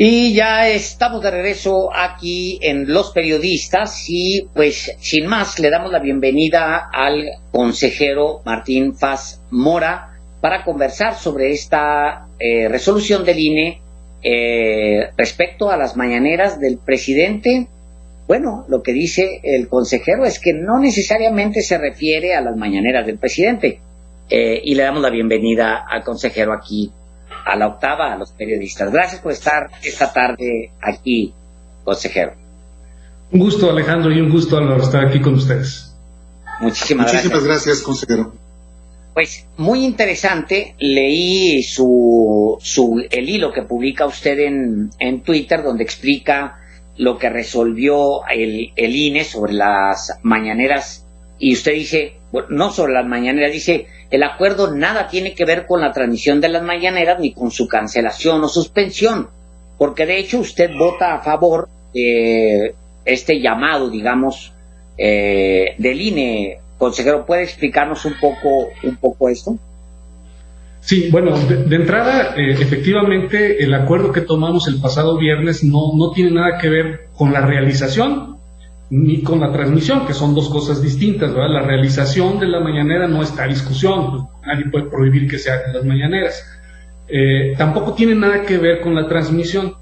Y ya estamos de regreso aquí en Los Periodistas y pues sin más le damos la bienvenida al consejero Martín Faz Mora para conversar sobre esta resolución del INE respecto a las mañaneras del presidente. Bueno, lo que dice el consejero es que no necesariamente se refiere a las mañaneras del presidente. Y le damos la bienvenida al consejero aquí a La Octava, a Los Periodistas. Gracias por estar esta tarde aquí, consejero. Un gusto, Alejandro, y un gusto estar aquí con ustedes. Muchísimas gracias, consejero. Pues muy interesante, leí el hilo que publica usted en Twitter, donde explica lo que resolvió el INE sobre las mañaneras, y usted dice, bueno, no sobre las mañaneras, dice, el acuerdo nada tiene que ver con la transmisión de las mañaneras ni con su cancelación o suspensión, porque de hecho usted vota a favor de este llamado, digamos, del INE. Consejero, ¿puede explicarnos un poco esto? Sí, bueno, de entrada, efectivamente, el acuerdo que tomamos el pasado viernes no tiene nada que ver con la realización ni con la transmisión, que son dos cosas distintas, ¿verdad? La realización de la mañanera no está a discusión, pues nadie puede prohibir que se hagan las mañaneras. Tampoco tiene nada que ver con la transmisión.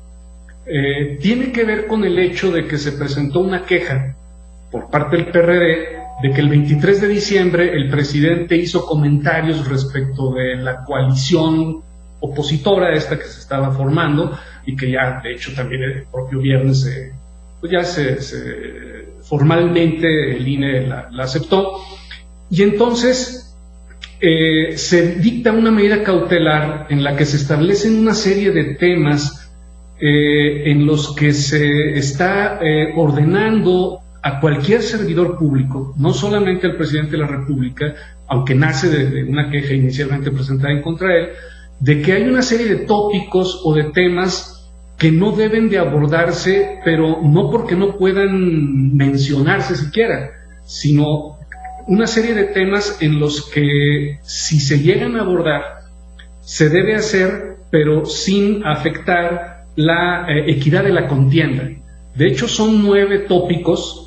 Tiene que ver con el hecho de que se presentó una queja por parte del PRD de que el 23 de diciembre el presidente hizo comentarios respecto de la coalición opositora esta que se estaba formando y que ya, de hecho, también el propio viernes formalmente el INE la aceptó. Y entonces se dicta una medida cautelar en la que se establecen una serie de temas en los que se está ordenando a cualquier servidor público, no solamente al presidente de la República, aunque nace de una queja inicialmente presentada en contra de él, de que hay una serie de tópicos o de temas que no deben de abordarse, pero no porque no puedan mencionarse siquiera, sino una serie de temas en los que si se llegan a abordar, se debe hacer, pero sin afectar la equidad de la contienda. De hecho, son 9 tópicos,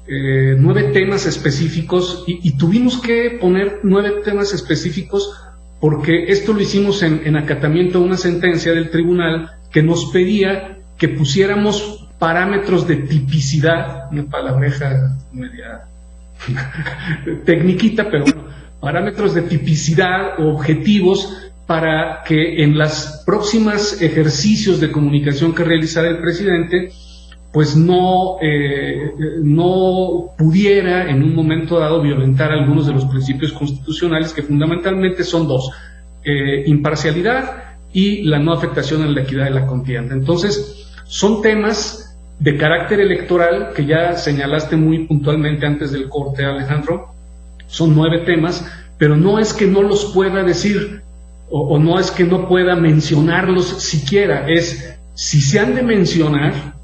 9 temas específicos, y tuvimos que poner 9 temas específicos porque esto lo hicimos en acatamiento a una sentencia del tribunal que nos pedía que pusiéramos parámetros de tipicidad, una palabreja media tecniquita, pero bueno, parámetros de tipicidad o objetivos para que en las próximas ejercicios de comunicación que realizara el presidente pues no pudiera en un momento dado violentar algunos de los principios constitucionales, que fundamentalmente son 2, imparcialidad y la no afectación a la equidad de la contienda. Entonces, son temas de carácter electoral que ya señalaste muy puntualmente antes del corte, Alejandro. Son 9 temas, pero no es que no los pueda decir o no es que no pueda mencionarlos siquiera, es si se han de mencionar,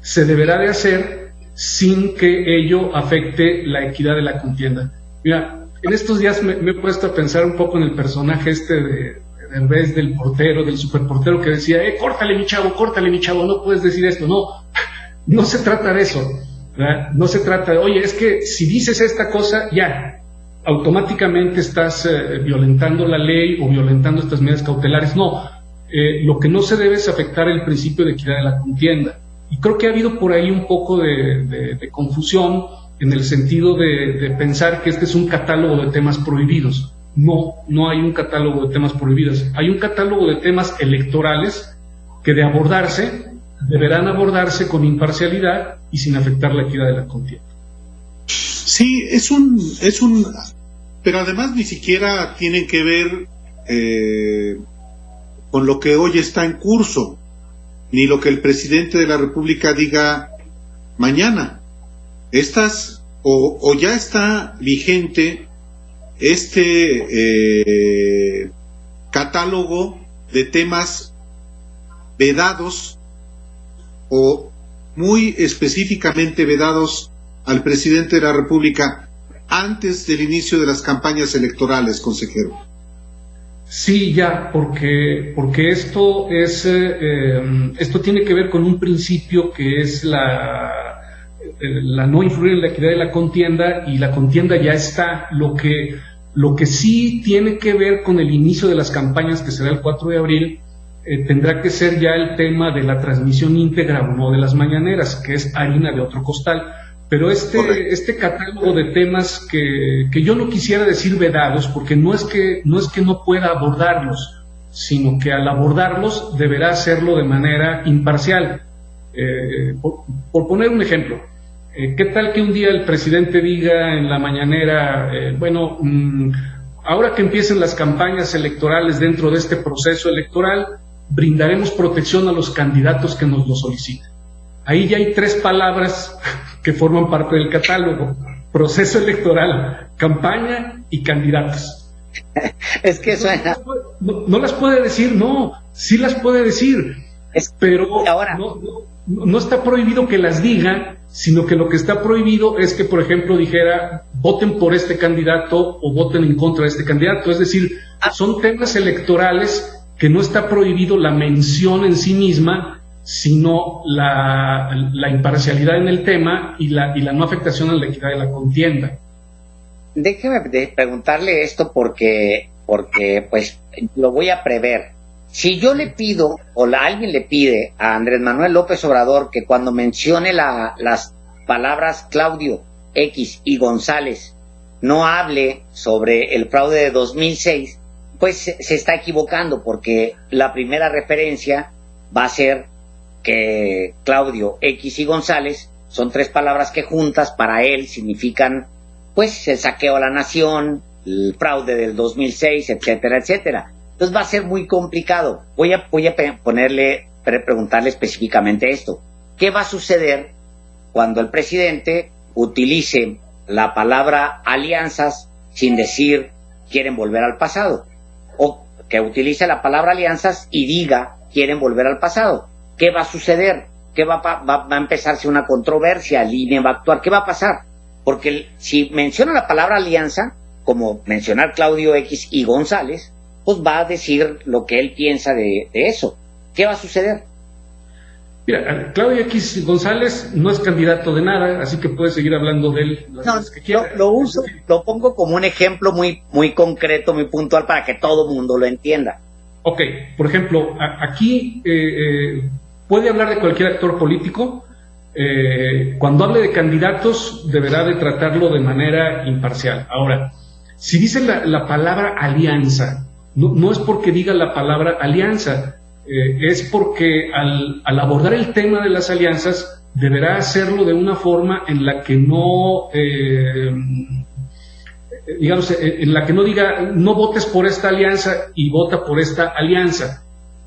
se deberá de hacer sin que ello afecte la equidad de la contienda. Mira, en estos días me he puesto a pensar un poco en el personaje en vez del portero, del superportero que decía, córtale mi chavo, no puedes decir esto. No se trata de eso, ¿verdad? No se trata de, oye, es que si dices esta cosa, ya, automáticamente estás violentando la ley o violentando estas medidas cautelares. No, lo que no se debe es afectar el principio de equidad de la contienda. Y creo que ha habido por ahí un poco de confusión en el sentido de pensar que este es un catálogo de temas prohibidos. No hay un catálogo de temas prohibidos. Hay un catálogo de temas electorales que de abordarse, deberán abordarse con imparcialidad y sin afectar la equidad de la contienda. Sí, pero además ni siquiera tienen que ver con lo que hoy está en curso, ni lo que el presidente de la República diga mañana. Estas, o ya está vigente catálogo de temas vedados o muy específicamente vedados al presidente de la República antes del inicio de las campañas electorales, consejero. Sí, ya, porque esto esto tiene que ver con un principio que es la no influir en la equidad de la contienda, y la contienda ya está. Lo que sí tiene que ver con el inicio de las campañas, que será el 4 de abril, tendrá que ser ya el tema de la transmisión íntegra o no de las mañaneras, que es harina de otro costal. Pero este catálogo de temas que yo no quisiera decir vedados, porque no es que no pueda abordarlos, sino que al abordarlos deberá hacerlo de manera imparcial. Por poner un ejemplo, ¿qué tal que un día el presidente diga en la mañanera, ahora que empiecen las campañas electorales dentro de este proceso electoral, brindaremos protección a los candidatos que nos lo soliciten? Ahí ya hay 3 palabras que forman parte del catálogo: proceso electoral, campaña y candidatos. Es que suena... No las puede decir, no, sí las puede decir, pero ahora no está prohibido que las diga, sino que lo que está prohibido es que, por ejemplo, dijera voten por este candidato o voten en contra de este candidato. Es decir, son temas electorales que no está prohibido la mención en sí misma, sino la imparcialidad en el tema y la no afectación a la equidad de la contienda. Déjeme preguntarle esto porque pues lo voy a prever. Si yo le pido, o alguien le pide a Andrés Manuel López Obrador que cuando mencione las palabras Claudio X y González no hable sobre el fraude de 2006, pues se está equivocando, porque la primera referencia va a ser que Claudio X y González son 3 palabras que juntas para él significan pues el saqueo a la nación, el fraude del 2006, etcétera, etcétera. Entonces va a ser muy complicado. Voy a preguntarle específicamente esto. ¿Qué va a suceder cuando el presidente utilice la palabra alianzas sin decir quieren volver al pasado? O que utilice la palabra alianzas y diga quieren volver al pasado. ¿Qué va a suceder? ¿Qué va a empezarse una controversia? ¿El INE va a actuar? ¿Qué va a pasar? Porque si menciona la palabra alianza, como mencionar Claudio X y González, pues va a decir lo que él piensa de eso. ¿Qué va a suceder? Mira, Claudio X González no es candidato de nada, así que puede seguir hablando de él las veces que quiera. Lo pongo como un ejemplo muy, muy concreto, muy puntual, para que todo el mundo lo entienda. Ok, por ejemplo, aquí puede hablar de cualquier actor político. Cuando hable de candidatos deberá de tratarlo de manera imparcial. Ahora, si dice la palabra alianza, no es porque diga la palabra alianza, es porque al abordar el tema de las alianzas deberá hacerlo de una forma en la que no, en la que no diga no votes por esta alianza y vota por esta alianza.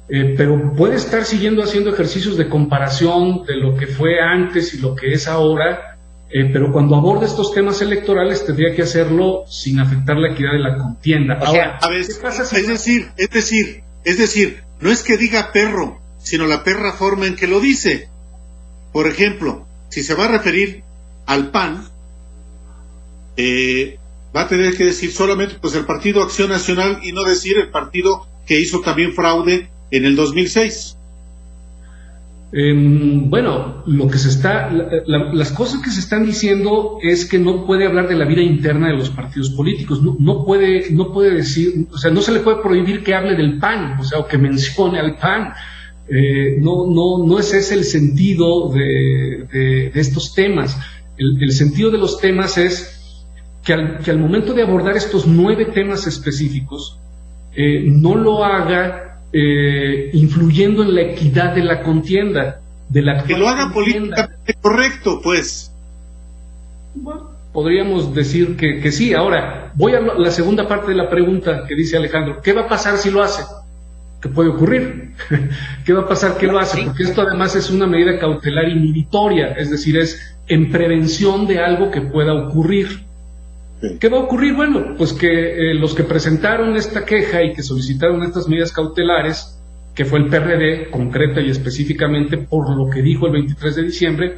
Pero puede estar siguiendo haciendo ejercicios de comparación de lo que fue antes y lo que es ahora, pero cuando aborde estos temas electorales tendría que hacerlo sin afectar la equidad de la contienda. Ahora, ¿qué pasa si es decir, no es que diga perro, sino la perra forma en que lo dice? Por ejemplo, si se va a referir al PAN, va a tener que decir solamente pues el Partido Acción Nacional y no decir el partido que hizo también fraude en el 2006. Bueno, lo que las cosas que se están diciendo es que no puede hablar de la vida interna de los partidos políticos, no puede decir, o sea, no se le puede prohibir que hable del PAN, o sea, o que mencione al PAN. No es ese el sentido de estos temas. El sentido de los temas es que al momento de abordar estos 9 temas específicos, no lo haga influyendo en la equidad de la contienda, de la que lo haga políticamente correcto, pues. Bueno, podríamos decir que sí. Ahora, voy a la segunda parte de la pregunta que dice Alejandro. ¿Qué va a pasar si lo hace? ¿Qué puede ocurrir? ¿Qué va a pasar que lo hace? Porque esto además es una medida cautelar inhibitoria, es decir, es en prevención de algo que pueda ocurrir. ¿Qué va a ocurrir? Bueno, pues que los que presentaron esta queja y que solicitaron estas medidas cautelares, que fue el PRD, concreta y específicamente por lo que dijo el 23 de diciembre,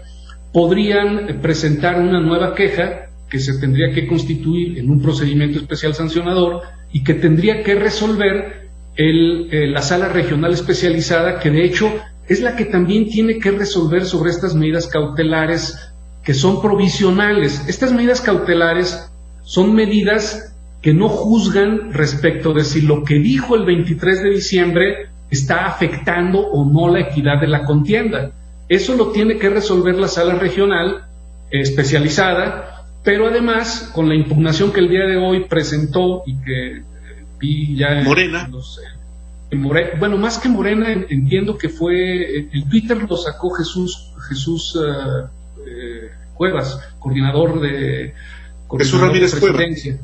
podrían presentar una nueva queja que se tendría que constituir en un procedimiento especial sancionador y que tendría que resolver la sala regional especializada, que de hecho es la que también tiene que resolver sobre estas medidas cautelares que son provisionales. Estas medidas cautelares son medidas que no juzgan respecto de si lo que dijo el 23 de diciembre está afectando o no la equidad de la contienda. Eso lo tiene que resolver la sala regional especializada, pero además, con la impugnación que el día de hoy presentó y que vi ya en Morena. Bueno, más que Morena, entiendo que fue, el Twitter lo sacó Jesús Cuevas, coordinador de presidencia.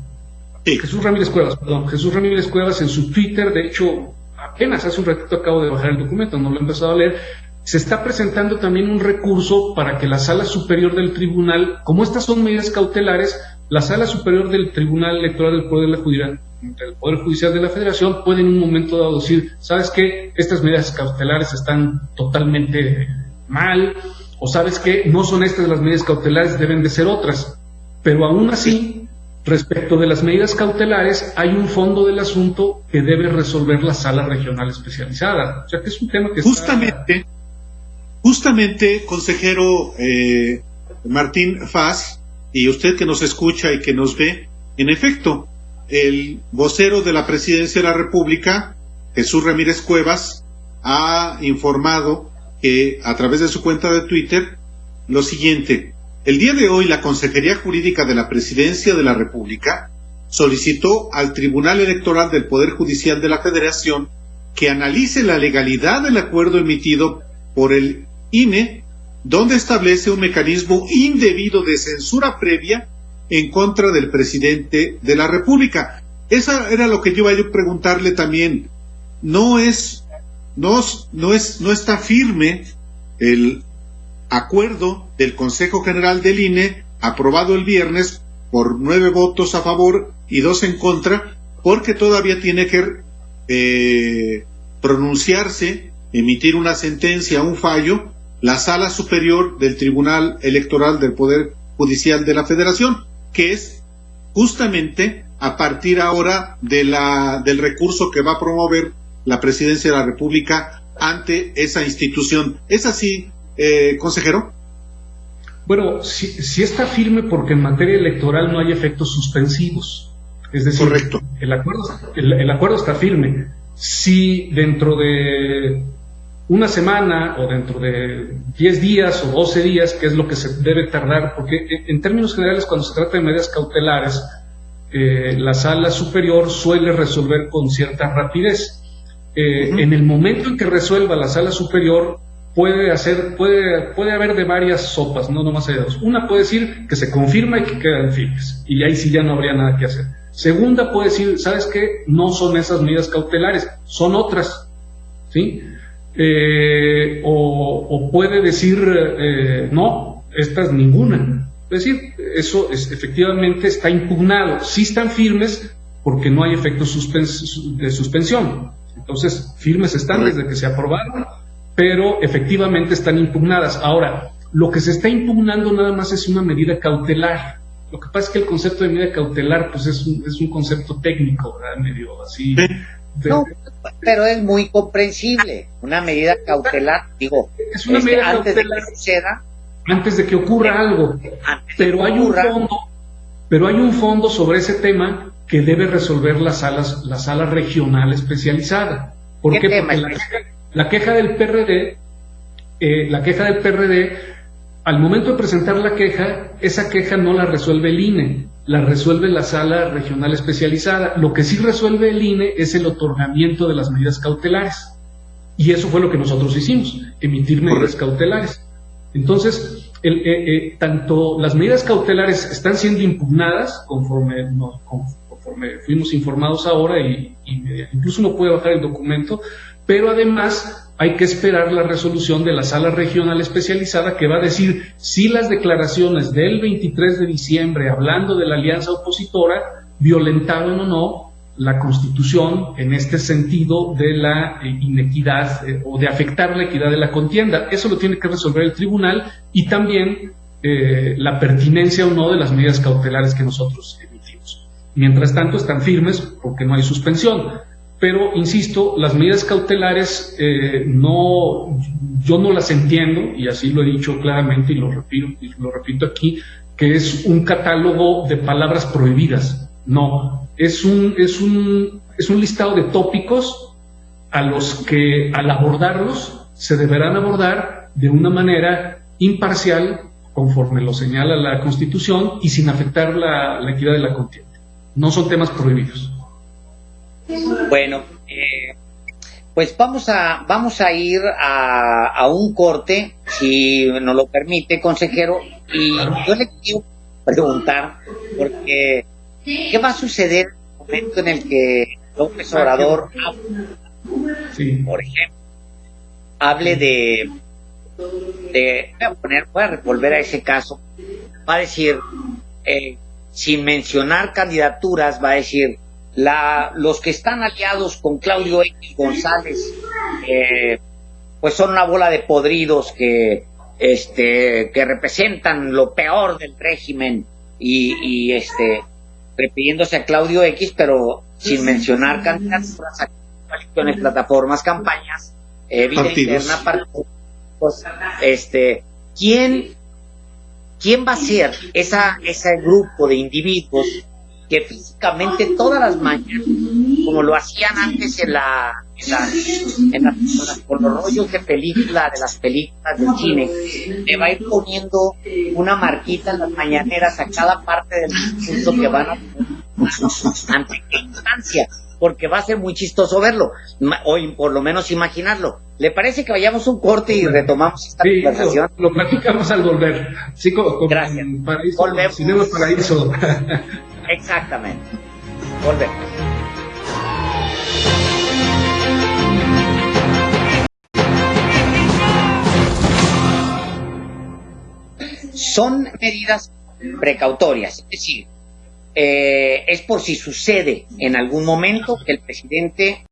Sí. Jesús Ramírez Cuevas en su Twitter, de hecho, apenas hace un ratito acabo de bajar el documento, no lo he empezado a leer. Se está presentando también un recurso para que la Sala Superior del Tribunal, como estas son medidas cautelares, la Sala Superior del Tribunal Electoral del Poder Judicial de la Federación puede en un momento dado decir, ¿sabes qué? Estas medidas cautelares están totalmente mal, o ¿sabes qué? No son estas las medidas cautelares, deben de ser otras. Pero aún así, respecto de las medidas cautelares, hay un fondo del asunto que debe resolver la Sala Regional Especializada. O sea, que es un tema que Justamente, consejero Martín Faz, y usted que nos escucha y que nos ve, en efecto, el vocero de la Presidencia de la República, Jesús Ramírez Cuevas, ha informado que a través de su cuenta de Twitter lo siguiente: el día de hoy la Consejería Jurídica de la Presidencia de la República solicitó al Tribunal Electoral del Poder Judicial de la Federación que analice la legalidad del acuerdo emitido por el INE, donde establece un mecanismo indebido de censura previa en contra del presidente de la República. Esa era lo que yo iba a preguntarle también. No está firme el acuerdo del Consejo General del INE, aprobado el viernes por 9 votos a favor y 2 en contra, porque todavía tiene que pronunciarse, emitir una sentencia, un fallo, la Sala Superior del Tribunal Electoral del Poder Judicial de la Federación, que es justamente a partir ahora del recurso que va a promover la Presidencia de la República ante esa institución. ¿Es así, consejero? Bueno, sí está firme porque en materia electoral no hay efectos suspensivos. Es decir, correcto. El acuerdo está firme. Si dentro de una semana o dentro de 10 días o 12 días, que es lo que se debe tardar, porque en términos generales cuando se trata de medidas cautelares, la Sala Superior suele resolver con cierta rapidez. En el momento en que resuelva la Sala Superior, puede haber de varias sopas, no nomás hay dos. Una puede decir que se confirma y que quedan firmes, y ahí sí ya no habría nada que hacer. Segunda puede decir, ¿sabes qué? No son esas medidas cautelares, son otras, ¿sí? O puede decir, no, estas ninguna. Es decir, eso efectivamente está impugnado. Sí están firmes porque no hay efectos de suspensión. Entonces, firmes están desde que se aprobaron, pero efectivamente están impugnadas. Ahora, lo que se está impugnando nada más es una medida cautelar. Lo que pasa es que el concepto de medida cautelar pues es un concepto técnico, ¿verdad? Medio así. No, pero es muy comprensible. Una medida cautelar, digo, es una medida antes cautelar de que suceda, antes de que ocurra algo. Pero hay un fondo sobre ese tema que debe resolver la sala regional especializada. ¿Por qué? Porque la queja del PRD, al momento de presentar la queja, esa queja no la resuelve el INE, la resuelve la Sala Regional Especializada. Lo que sí resuelve el INE es el otorgamiento de las medidas cautelares. Y eso fue lo que nosotros hicimos, emitir medidas cautelares. Entonces, tanto las medidas cautelares están siendo impugnadas conforme fuimos informados ahora, y incluso uno puede bajar el documento, pero además hay que esperar la resolución de la Sala Regional Especializada, que va a decir si las declaraciones del 23 de diciembre, hablando de la alianza opositora, violentaron o no la Constitución en este sentido de la inequidad o de afectar la equidad de la contienda. Eso lo tiene que resolver el tribunal, y también la pertinencia o no de las medidas cautelares que nosotros emitimos. Mientras tanto están firmes porque no hay suspensión. Pero, insisto, las medidas cautelares yo no las entiendo, y así lo he dicho claramente y lo repito aquí, que es un catálogo de palabras prohibidas. No, es un listado de tópicos a los que, al abordarlos, se deberán abordar de una manera imparcial, conforme lo señala la Constitución, y sin afectar la equidad de la contienda. No son temas prohibidos. Bueno, pues vamos a ir a un corte, si nos lo permite, consejero, y yo le quiero preguntar, porque ¿qué va a suceder en el momento en el que López Obrador, por ejemplo, hable de voy a volver a ese caso, va a decir, sin mencionar candidaturas, va a decir, los que están aliados con Claudio X González, pues son una bola de podridos que representan lo peor del régimen, y refiriéndose a Claudio X, pero sin mencionar candidaturas, coaliciones, plataformas, campañas, vida interna, pues, ¿quién va a ser ese grupo de individuos que físicamente todas las mañanas, como lo hacían antes con los rollos de película, de las películas de cine, le va a ir poniendo una marquita en las mañaneras a cada parte del discurso que van a ante qué instancia? Porque va a ser muy chistoso verlo, o por lo menos imaginarlo. ¿Le parece que vayamos un corte y retomamos esta conversación? Lo platicamos al volver. Sí, gracias. Volvemos. Cinema Paraíso. Exactamente. Volvemos. Son medidas precautorias, es decir, es por si sucede en algún momento que el presidente...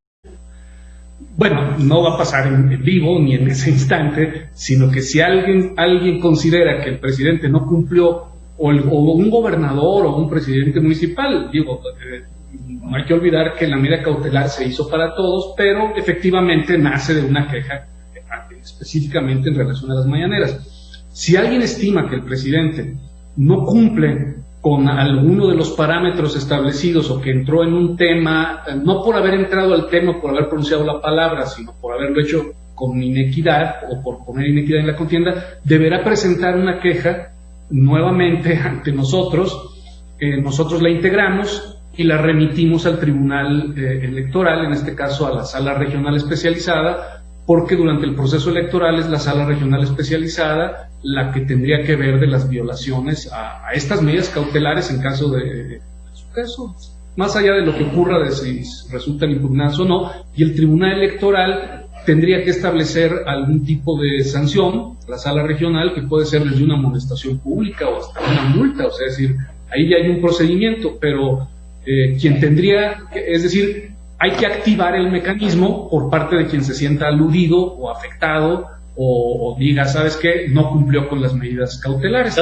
Bueno, no va a pasar en vivo ni en ese instante, sino que si alguien considera que el presidente no cumplió, o un gobernador o un presidente municipal, no hay que olvidar que la medida cautelar se hizo para todos, pero efectivamente nace de una queja específicamente en relación a las mañaneras. Si alguien estima que el presidente no cumple con alguno de los parámetros establecidos, o que entró en un tema, no por haber entrado al tema, por haber pronunciado la palabra, sino por haberlo hecho con inequidad o por poner inequidad en la contienda, deberá presentar una queja nuevamente ante nosotros. Nosotros la integramos y la remitimos al Tribunal Electoral, en este caso a la Sala Regional Especializada, porque durante el proceso electoral es la Sala Regional Especializada la que tendría que ver de las violaciones a estas medidas cautelares en caso de su caso, más allá de lo que ocurra de si resultan impugnadas o no, y el Tribunal Electoral tendría que establecer algún tipo de sanción, la Sala Regional, que puede ser desde una amonestación pública o hasta una multa, o sea, es decir, ahí ya hay un procedimiento, pero quien tendría, es decir, hay que activar el mecanismo por parte de quien se sienta aludido o afectado, o diga, ¿sabes qué? No cumplió con las medidas cautelares.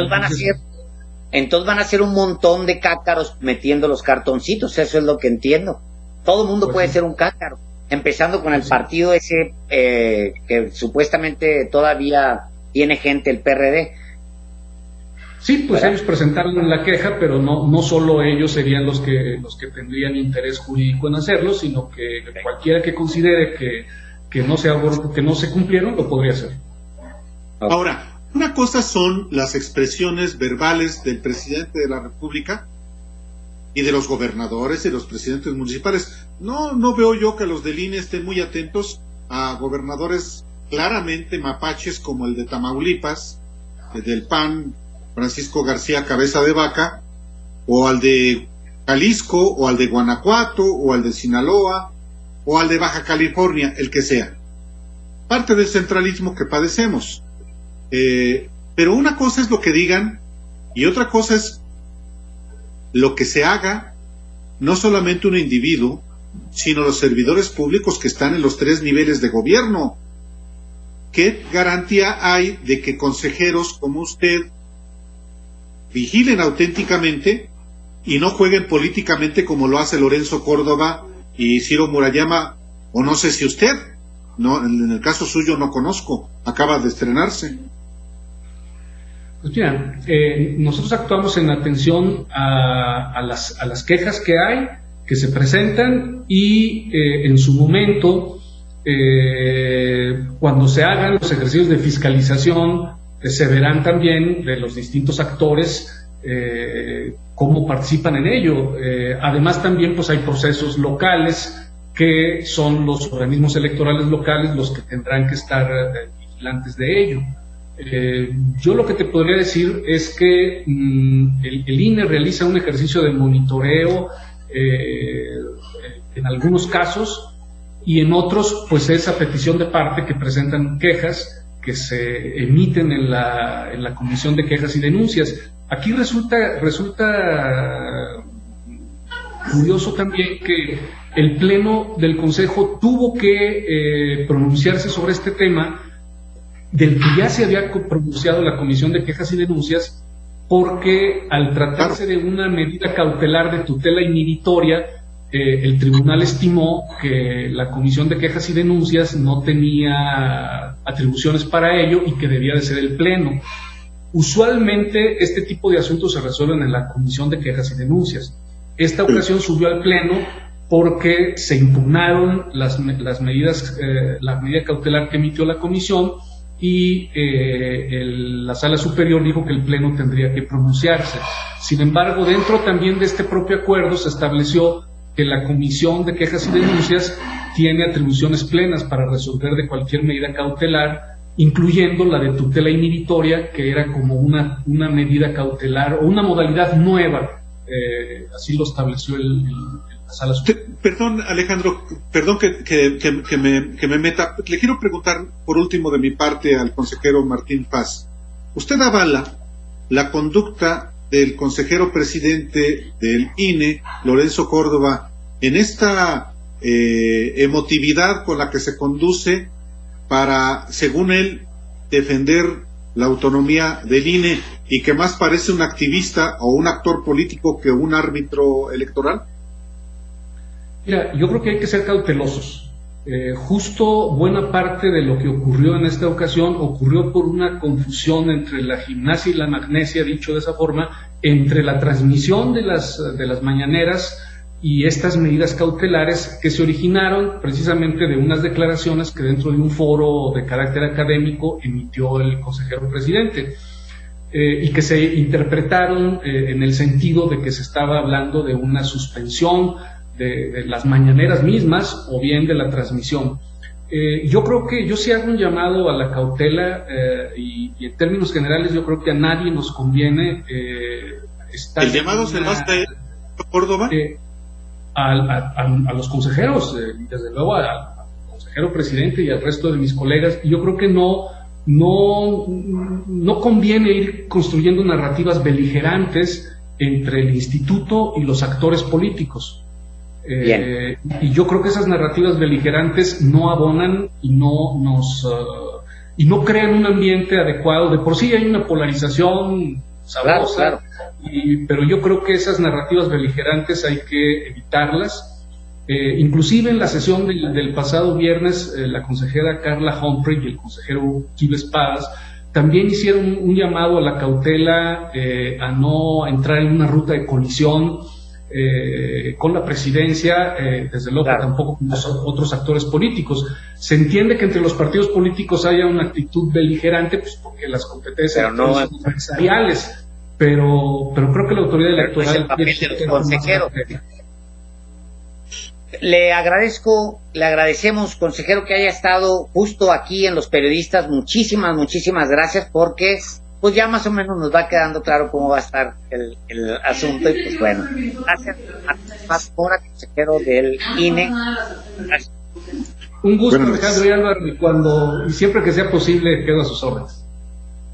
Entonces van a ser un montón de cácaros metiendo los cartoncitos, eso es lo que entiendo. Todo el mundo puede ser un cácaro, empezando con el partido ese que supuestamente todavía tiene gente, el PRD. Sí, pues ellos presentaron la queja, pero no solo ellos serían los que tendrían interés jurídico en hacerlo, sino que cualquiera que considere que no se cumplieron, lo podría hacer. Ahora, una cosa son las expresiones verbales del presidente de la República y de los gobernadores y los presidentes municipales. No veo yo que los del INE estén muy atentos a gobernadores claramente mapaches como el de Tamaulipas, el del PAN, Francisco García Cabeza de Vaca, o al de Jalisco, o al de Guanajuato, o al de Sinaloa, o al de Baja California, el que sea. Parte del centralismo que padecemos. Pero una cosa es lo que digan, y otra cosa es lo que se haga, no solamente un individuo, sino los servidores públicos que están en los 3 niveles de gobierno. ¿Qué garantía hay de que consejeros como usted vigilen auténticamente y no jueguen políticamente como lo hace Lorenzo Córdoba y Ciro Murayama, o no sé si usted, no, en el caso suyo no conozco, acaba de estrenarse. Pues mira, nosotros actuamos en atención a las quejas que hay, que se presentan, y en su momento, cuando se hagan los ejercicios de fiscalización, se verán también de los distintos actores cómo participan en ello. Además también pues hay procesos locales que son los organismos electorales locales los que tendrán que estar vigilantes de ello. Yo lo que te podría decir es que el INE realiza un ejercicio de monitoreo en algunos casos, y en otros pues es a petición de parte que presentan quejas que se emiten en la Comisión de Quejas y Denuncias. Aquí resulta curioso también que el Pleno del Consejo tuvo que pronunciarse sobre este tema, del que ya se había pronunciado la Comisión de Quejas y Denuncias, porque al tratarse de una medida cautelar de tutela inhibitoria, el tribunal estimó que la Comisión de Quejas y Denuncias no tenía atribuciones para ello y que debía de ser el Pleno. Usualmente este tipo de asuntos se resuelven en la Comisión de Quejas y Denuncias. Esta ocasión subió al Pleno porque se impugnaron las medidas, la medida cautelar que emitió la Comisión, y la Sala Superior dijo que el Pleno tendría que pronunciarse. Sin embargo, dentro también de este propio acuerdo se estableció que la Comisión de Quejas y Denuncias tiene atribuciones plenas para resolver de cualquier medida cautelar, incluyendo la de tutela inhibitoria, que era como una medida cautelar o una modalidad nueva. Así lo estableció la Sala Superior. Perdón, Alejandro, perdón que me meta. Le quiero preguntar, por último de mi parte, al consejero Martín Paz. ¿Usted avala la conducta del consejero presidente del INE, Lorenzo Córdoba, en esta emotividad con la que se conduce para, según él, defender la autonomía del INE, y que más parece un activista o un actor político que un árbitro electoral? Mira, yo creo que hay que ser cautelosos. Justo buena parte de lo que ocurrió en esta ocasión ocurrió por una confusión entre la gimnasia y la magnesia, dicho de esa forma, entre la transmisión de las mañaneras y estas medidas cautelares que se originaron precisamente de unas declaraciones que dentro de un foro de carácter académico emitió el consejero presidente, y que se interpretaron en el sentido de que se estaba hablando de una suspensión de las mañaneras mismas o bien de la transmisión. Yo creo que yo sí hago un llamado a la cautela, y en términos generales yo creo que a nadie nos conviene estar... ¿El llamado se lo hace Córdoba? A los consejeros, desde luego al consejero presidente y al resto de mis colegas. Yo creo que no conviene ir construyendo narrativas beligerantes entre el instituto y los actores políticos. Y yo creo que esas narrativas beligerantes no abonan y no crean un ambiente adecuado. De por sí hay una polarización sabrosa, claro. Pero yo creo que esas narrativas beligerantes hay que evitarlas. Inclusive en la sesión del pasado viernes, la consejera Carla Humphrey y el consejero Gil Espadas también hicieron un llamado a la cautela, a no entrar en una ruta de colisión con la presidencia, desde luego, claro, tampoco con los otros actores políticos. Se entiende que entre los partidos políticos haya una actitud beligerante, pues porque las competencias son empresariales, pero creo que la autoridad electoral... Es el papel de los consejeros. Le agradecemos, consejero, que haya estado justo aquí en Los Periodistas. Muchísimas gracias, porque pues ya más o menos nos va quedando claro cómo va a estar el asunto, y pues bueno, gracias a Paz Mora, consejero del INE. Gracias. Un gusto, Alejandro, y siempre que sea posible quedo a sus órdenes.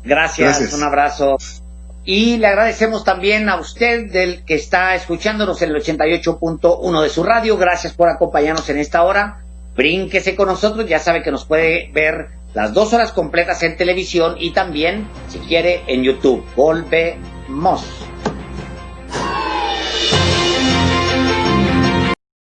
Gracias, un abrazo. Y le agradecemos también a usted, del que está escuchándonos en el 88.1 de su radio. Gracias por acompañarnos en esta hora. Brínquese con nosotros, ya sabe que nos puede ver las 2 horas completas en televisión y también, si quiere, en YouTube. Volvemos.